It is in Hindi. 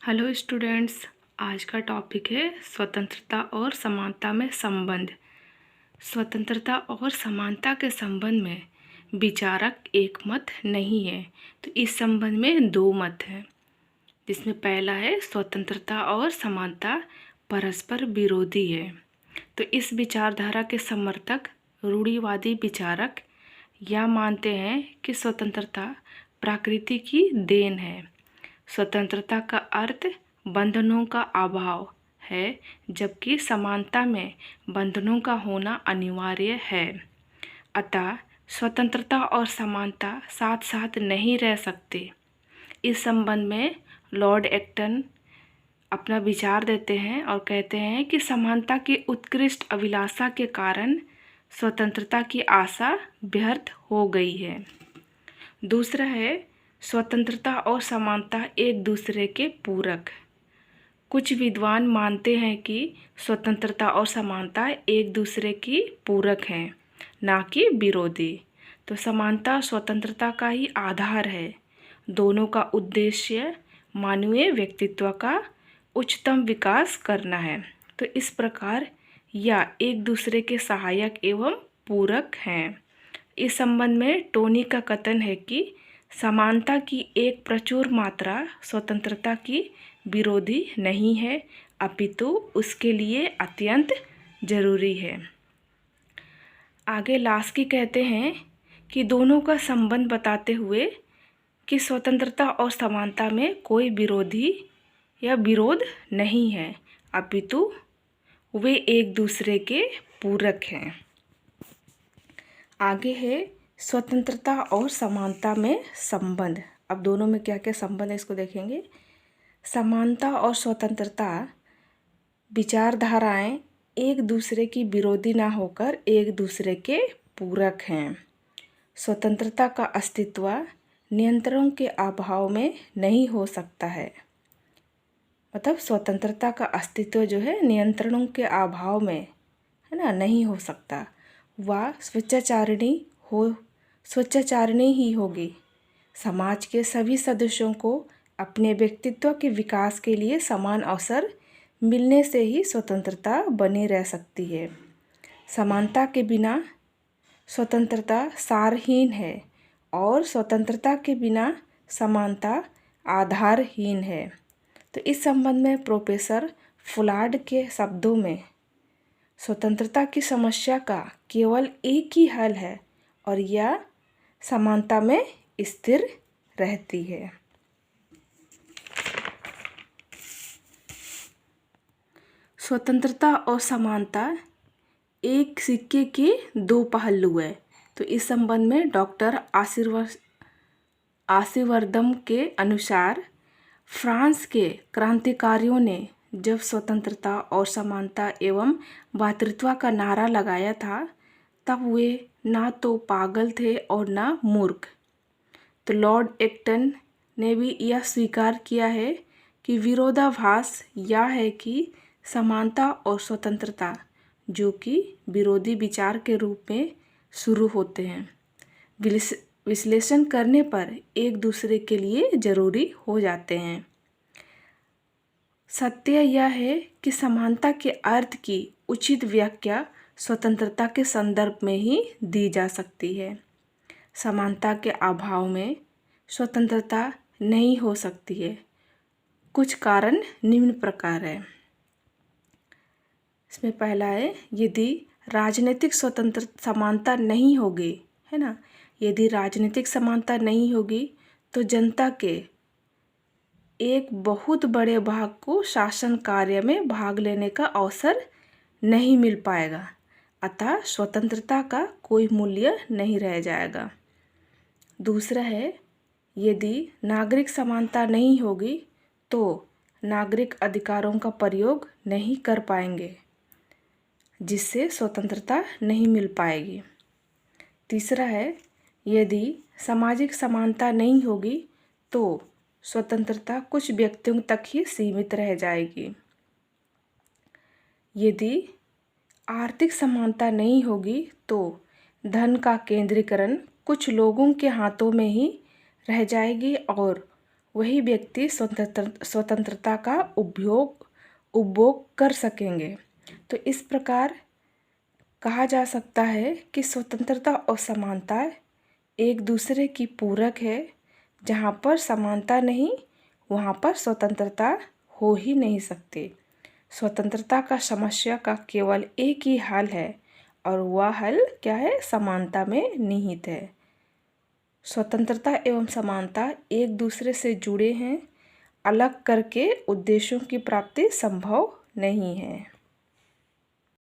Hello students. आज का टॉपिक है स्वतंत्रता और समानता में संबंध। स्वतंत्रता और समानता के संबंध में विचारक एक मत नहीं है, तो इस संबंध में दो मत हैं, जिसमें पहला है स्वतंत्रता और समानता परस्पर विरोधी है। तो इस विचारधारा के समर्थक रूढ़िवादी विचारक यह मानते हैं कि स्वतंत्रता प्रकृति की देन है। स्वतंत्रता का अर्थ बंधनों का अभाव है, जबकि समानता में बंधनों का होना अनिवार्य है। अतः स्वतंत्रता और समानता साथ साथ नहीं रह सकते। इस संबंध में लॉर्ड एक्टन अपना विचार देते हैं और कहते हैं कि समानता की उत्कृष्ट अभिलाषा के कारण स्वतंत्रता की आशा व्यर्थ हो गई है। दूसरा है स्वतंत्रता और समानता एक दूसरे के पूरक। कुछ विद्वान मानते हैं कि स्वतंत्रता और समानता एक दूसरे की पूरक हैं, ना कि विरोधी। तो समानता स्वतंत्रता का ही आधार है। दोनों का उद्देश्य मानवीय व्यक्तित्व का उच्चतम विकास करना है। तो इस प्रकार यह एक दूसरे के सहायक एवं पूरक हैं। इस संबंध में टोनी का कथन है कि समानता की एक प्रचुर मात्रा स्वतंत्रता की विरोधी नहीं है, अपितु उसके लिए अत्यंत जरूरी है। आगे लास्की कहते हैं कि दोनों का संबंध बताते हुए कि स्वतंत्रता और समानता में कोई विरोधी या विरोध नहीं है, अपितु वे एक दूसरे के पूरक हैं। आगे है स्वतंत्रता और समानता में संबंध। अब दोनों में क्या क्या संबंध है इसको देखेंगे। समानता और स्वतंत्रता विचारधाराएं एक दूसरे की विरोधी ना होकर एक दूसरे के पूरक हैं। स्वतंत्रता का अस्तित्व नियंत्रणों के अभाव में नहीं हो सकता है। मतलब स्वतंत्रता का अस्तित्व जो है नियंत्रणों के अभाव में है ना, नहीं हो सकता। वह स्वेच्छाचारिणी ही होगी। समाज के सभी सदस्यों को अपने व्यक्तित्व के विकास के लिए समान अवसर मिलने से ही स्वतंत्रता बनी रह सकती है। समानता के बिना स्वतंत्रता सारहीन है और स्वतंत्रता के बिना समानता आधारहीन है। तो इस संबंध में प्रोफेसर फुलार्ड के शब्दों में स्वतंत्रता की समस्या का केवल एक ही हल है और यह समानता में स्थिर रहती है। स्वतंत्रता और समानता एक सिक्के के दो पहलू है। तो इस संबंध में डॉक्टर आशीर्वर्धम के अनुसार फ्रांस के क्रांतिकारियों ने जब स्वतंत्रता और समानता एवं भ्रातृत्व का नारा लगाया था, तब वे ना तो पागल थे और ना मूर्ख। तो लॉर्ड एक्टन ने भी यह स्वीकार किया है कि विरोधाभास यह है कि समानता और स्वतंत्रता, जो कि विरोधी विचार के रूप में शुरू होते हैं, विश्लेषण करने पर एक दूसरे के लिए जरूरी हो जाते हैं। सत्य यह है कि समानता के अर्थ की उचित व्याख्या स्वतंत्रता के संदर्भ में ही दी जा सकती है। समानता के अभाव में स्वतंत्रता नहीं हो सकती है। कुछ कारण निम्न प्रकार है। इसमें पहला है, यदि राजनीतिक समानता नहीं होगी, है ना, यदि राजनीतिक समानता नहीं होगी तो जनता के एक बहुत बड़े भाग को शासन कार्य में भाग लेने का अवसर नहीं मिल पाएगा, अतः स्वतंत्रता का कोई मूल्य नहीं रह जाएगा। दूसरा है, यदि नागरिक समानता नहीं होगी तो नागरिक अधिकारों का प्रयोग नहीं कर पाएंगे, जिससे स्वतंत्रता नहीं मिल पाएगी। तीसरा है, यदि सामाजिक समानता नहीं होगी तो स्वतंत्रता कुछ व्यक्तियों तक ही सीमित रह जाएगी। यदि आर्थिक समानता नहीं होगी तो धन का केंद्रीकरण कुछ लोगों के हाथों में ही रह जाएगी और वही व्यक्ति स्वतंत्रता का उपभोग कर सकेंगे। तो इस प्रकार कहा जा सकता है कि स्वतंत्रता और समानता एक दूसरे की पूरक है। जहाँ पर समानता नहीं, वहाँ पर स्वतंत्रता हो ही नहीं सकती। स्वतंत्रता का समस्या का केवल एक ही हल है, और वह हल क्या है? समानता में निहित है। स्वतंत्रता एवं समानता एक दूसरे से जुड़े हैं, अलग करके उद्देश्यों की प्राप्ति संभव नहीं है।